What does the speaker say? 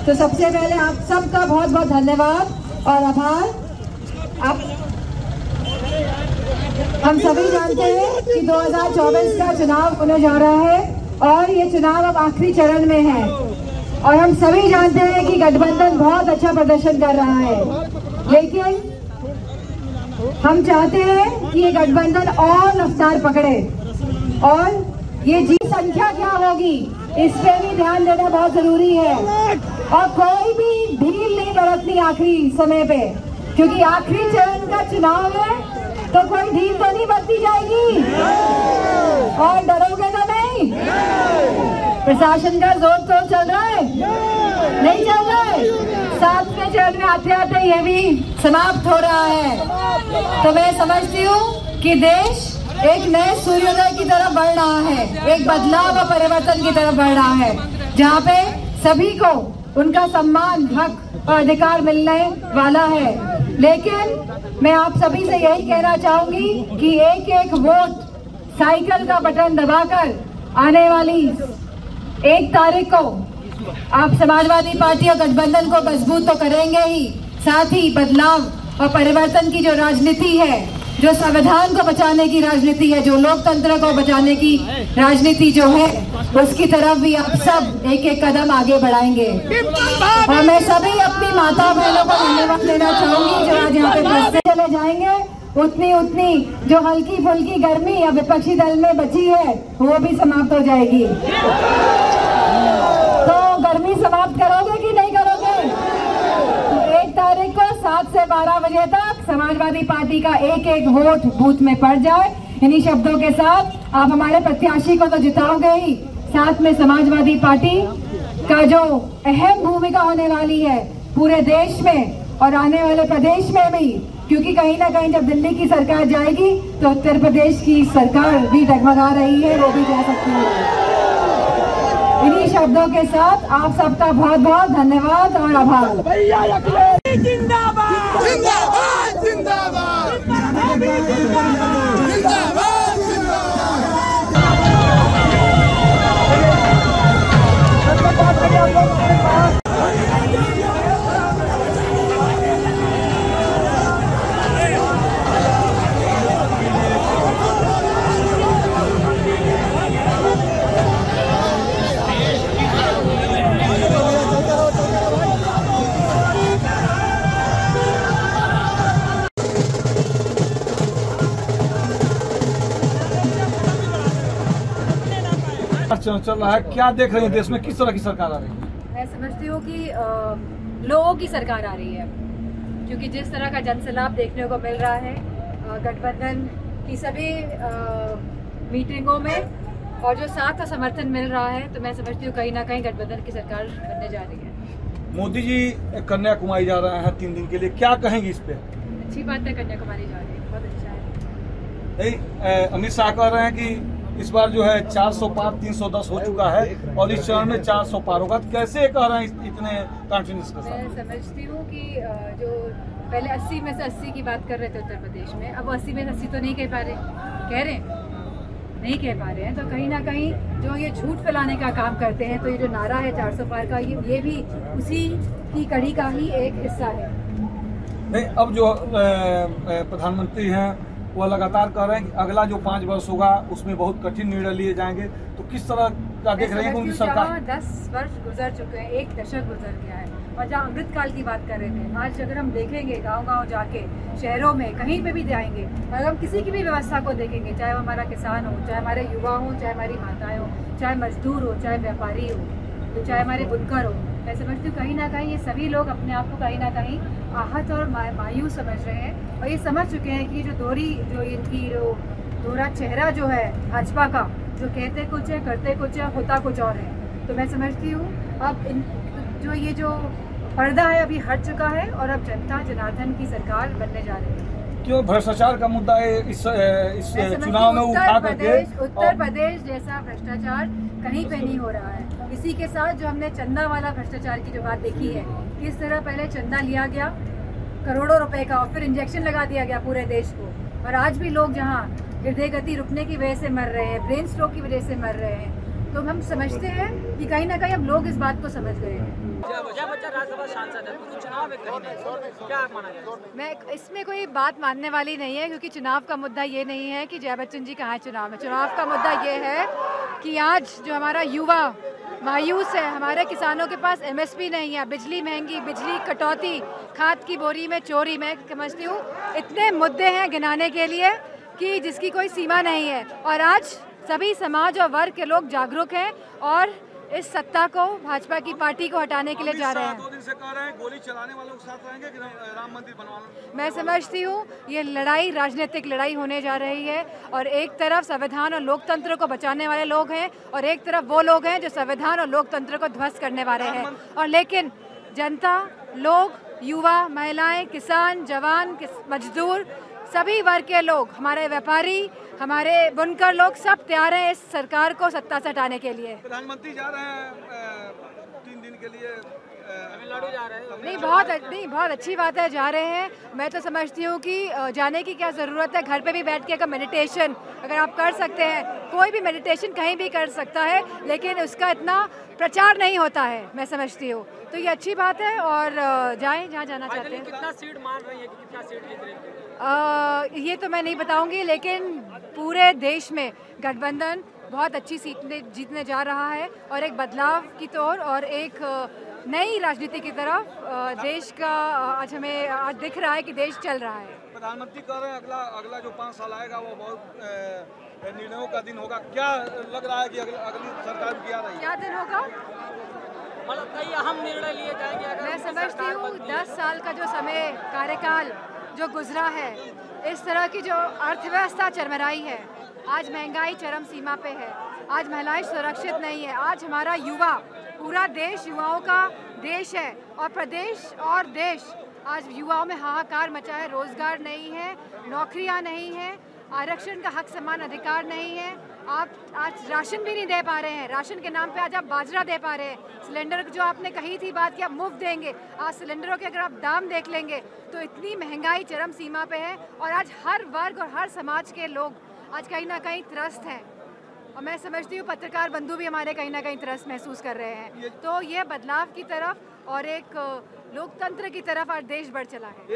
तो सबसे पहले आप सबका बहुत बहुत धन्यवाद और आभार। हम सभी जानते हैं कि 2024 का चुनाव होने जा रहा है और ये चुनाव अब आखिरी चरण में है और हम सभी जानते हैं कि गठबंधन बहुत अच्छा प्रदर्शन कर रहा है, लेकिन हम चाहते हैं कि ये गठबंधन और रफ्तार पकड़े और ये जीत संख्या क्या होगी इस पे भी ध्यान देना बहुत जरूरी है और कोई भी ढील नहीं बरतनी आखिरी समय पे, क्योंकि आखिरी चरण का चुनाव है तो कोई ढील तो नहीं बरती जाएगी और डरोगे तो नहीं। प्रशासन का जोर तो चल रहा है, नहीं चल रहा है। 7वें चरण में आते आते ये भी समाप्त हो रहा है। तो मैं समझती हूँ कि देश एक नए सूर्योदय की तरफ बढ़ रहा है, एक बदलाव और परिवर्तन की तरफ बढ़ रहा है, जहाँ पे सभी को उनका सम्मान, हक और अधिकार मिलने वाला है। लेकिन मैं आप सभी से यही कहना चाहूंगी कि एक एक वोट साइकिल का बटन दबाकर आने वाली 1 तारीख को आप समाजवादी पार्टी और गठबंधन को मजबूत तो करेंगे ही, साथ ही बदलाव और परिवर्तन की जो राजनीति है, जो संविधान को बचाने की राजनीति है, जो लोकतंत्र को बचाने की राजनीति जो है, उसकी तरफ भी आप सब एक एक कदम आगे बढ़ाएंगे। और मैं सभी अपनी माता बहनों को धन्यवाद देना चाहूंगी जो आज यहाँ पे बसते चले जाएंगे। उतनी जो हल्की फुल्की गर्मी या विपक्षी दल में बची है वो भी समाप्त हो जाएगी। तो गर्मी समाप्त करोगे कि नहीं करोगे? 1 तारीख को 7 से 12 बजे तक समाजवादी पार्टी का एक एक वोट बूथ में पड़ जाए। इन्हीं शब्दों के साथ आप हमारे प्रत्याशी को तो जिताओगे ही, साथ में समाजवादी पार्टी का जो अहम भूमिका होने वाली है पूरे देश में और आने वाले प्रदेश में भी, क्योंकि कहीं ना कहीं जब दिल्ली की सरकार जाएगी तो उत्तर प्रदेश की सरकार भी डगमगा रही है, वो भी जा सकती है। इन्हीं शब्दों के साथ आप सबका बहुत बहुत धन्यवाद और आभार। जिंदाबाद जिंदाबाद जिंदाबाद जिंदाबाद। चल रहा है, क्या देख रहे हैं देश में, किस तरह की सरकार आ रही है? मैं समझती हूँ कि लोगों की सरकार आ रही है, क्योंकि जिस तरह का जनसैलाब देखने को मिल रहा है गठबंधन की सभी मीटिंगों में और जो साथ का समर्थन मिल रहा है, तो मैं समझती हूँ कहीं ना कहीं गठबंधन की सरकार बनने जा रही है। मोदी जी कन्याकुमारी जा रहे हैं 3 दिन के लिए, क्या कहेंगी इस पे? अच्छी बात है, कन्याकुमारी जा रही है, बहुत अच्छा है। अमित शाह कह रहे हैं कि इस बार जो है 400 पार 310 हो चुका है और इस चरण में 400 पार होगा। कैसे कह रहे हैं इतने कॉन्फिडेंस के साथ? मैं समझती हूँ कि जो पहले 80 में से 80 की बात कर रहे थे उत्तर प्रदेश में, अब 80 में से 80 तो नहीं कह पा रहे, कह रहे नहीं कह पा रहे हैं। तो कहीं ना कहीं जो ये झूठ फैलाने का काम करते हैं, तो ये जो नारा है 400 पार का, ये भी उसी की कड़ी का ही एक हिस्सा है। नहीं, अब जो प्रधानमंत्री हैं वो लगातार कह रहे हैं कि अगला जो 5 वर्ष होगा उसमें बहुत कठिन निर्णय लिए जाएंगे, तो किस तरह का देख रहे हैं उनकी सरकार? 10 वर्ष गुजर चुके हैं, 1 दशक गुजर गया है, और जहाँ अमृतकाल की बात कर रहे थे, आज अगर हम देखेंगे गांव-गांव जाके, शहरों में कहीं पे भी जाएंगे, अगर हम किसी की भी व्यवस्था को देखेंगे, चाहे वो हमारा किसान हो, चाहे हमारे युवा हो, चाहे हमारी माताएं हो, चाहे मजदूर हो, चाहे व्यापारी हो, तो चाहे हमारे बुनकर हो, मैं समझती हूँ कहीं ना कहीं ये सभी लोग अपने आप को कहीं ना कहीं आहत और मायूस समझ रहे हैं और ये समझ चुके हैं कि जो इनकी जो दोहरा चेहरा जो है भाजपा का, जो कहते कुछ है करते कुछ है होता कुछ और है। तो मैं समझती हूँ अब ये जो पर्दा है अभी हट चुका है और अब जनता जनार्दन की सरकार बनने जा रही है। क्यों भ्रष्टाचार का मुद्दा इस चुनाव में उठा करके? उत्तर प्रदेश जैसा भ्रष्टाचार कहीं पे नहीं हो रहा है। इसी के साथ जो हमने चंदा वाला भ्रष्टाचार की जो बात देखी है, किस तरह पहले चंदा लिया गया करोड़ों रुपए का और फिर इंजेक्शन लगा दिया गया पूरे देश को, और आज भी लोग जहाँ हृदय गति रुकने की वजह से मर रहे हैं, ब्रेन स्ट्रोक की वजह से मर रहे हैं, तो हम समझते हैं कि कहीं ना कहीं अब लोग इस बात को समझ गए हैं। जया बच्चन राज्यसभा सांसद है, तो चुनाव में कहीं नहीं, क्या माना जाए? मैं इसमें कोई बात मानने वाली नहीं है, क्योंकि चुनाव का मुद्दा ये नहीं है कि जया बच्चन जी कहाँ है चुनाव में। चुनाव का मुद्दा ये है कि आज जो हमारा युवा मायूस है, हमारे किसानों के पास MSP नहीं है, बिजली महंगी, बिजली कटौती, खाद की बोरी में चोरी, मैं समझती हूँ इतने मुद्दे हैं गिनाने के लिए कि जिसकी कोई सीमा नहीं है। और आज सभी समाज और वर्ग के लोग जागरूक हैं और इस सत्ता को, भाजपा की पार्टी को हटाने के लिए जा रहे हैं। 2 दिन से कह रहे हैं गोली चलाने वालों के साथ रहेंगे कि राम मंदिर बनवा लो। मैं समझती हूँ ये लड़ाई राजनीतिक लड़ाई होने जा रही है, और एक तरफ संविधान और लोकतंत्र को बचाने वाले लोग हैं और एक तरफ वो लोग हैं जो संविधान और लोकतंत्र को ध्वस्त करने वाले हैं। और लेकिन जनता, लोग, युवा, महिलाएं, किसान, जवान, मजदूर, सभी वर्ग के लोग, हमारे व्यापारी, हमारे बुनकर लोग सब तैयार हैं इस सरकार को सत्ता से हटाने के लिए। प्रधानमंत्री जा रहे हैं 3 दिन के लिए तमिलनाडु जा रहे हैं। नहीं, बहुत अच्छी बात है, जा रहे हैं। मैं तो समझती हूँ कि जाने की क्या ज़रूरत है, घर पे भी बैठ के अगर मेडिटेशन अगर आप कर सकते हैं, कोई भी मेडिटेशन कहीं भी कर सकता है, लेकिन उसका इतना प्रचार नहीं होता है, मैं समझती हूँ। तो ये अच्छी बात है और जाएं जहाँ जाना चाहते हैं। कितना सीट मान रही है कि कितना सीट जीत रही है? ये तो मैं नहीं बताऊंगी, लेकिन पूरे देश में गठबंधन बहुत अच्छी सीट जीतने जा रहा है और एक बदलाव की तौर और एक नई राजनीति की तरफ देश का आज हमें आज दिख रहा है कि देश चल रहा है। प्रधानमंत्री कह रहे हैं अगला जो 5 साल आएगा वो बहुत निर्णयों का दिन होगा। क्या लग रहा है कि अगली सरकार की आ रही है? क्या दिन होगा? मतलब कई अहम निर्णय लिए जाएंगे अगर मैं समझती हूँ 10 साल का जो समय कार्यकाल जो गुजरा है, इस तरह की जो अर्थव्यवस्था चरमराई है, आज महंगाई चरम सीमा पे है, आज महिलाएं सुरक्षित नहीं है, आज हमारा युवा, पूरा देश युवाओं का देश है और प्रदेश और देश आज युवाओं में हाहाकार मचा है। रोजगार नहीं है, नौकरियां नहीं है, आरक्षण का हक समान अधिकार नहीं है। आप आज राशन भी नहीं दे पा रहे हैं, राशन के नाम पे आज आप बाजरा दे पा रहे हैं। सिलेंडर जो आपने कही थी बात कि आप मुफ्त देंगे, आज सिलेंडरों के अगर आप दाम देख लेंगे तो इतनी महंगाई चरम सीमा पे है और आज हर वर्ग और हर समाज के लोग आज कहीं ना कहीं त्रस्त हैं। और मैं समझती हूँ पत्रकार बंधु भी हमारे कहीं ना कहीं त्रस्त महसूस कर रहे हैं। तो ये बदलाव की तरफ और एक लोकतंत्र की तरफ आज देश बढ़ चला है।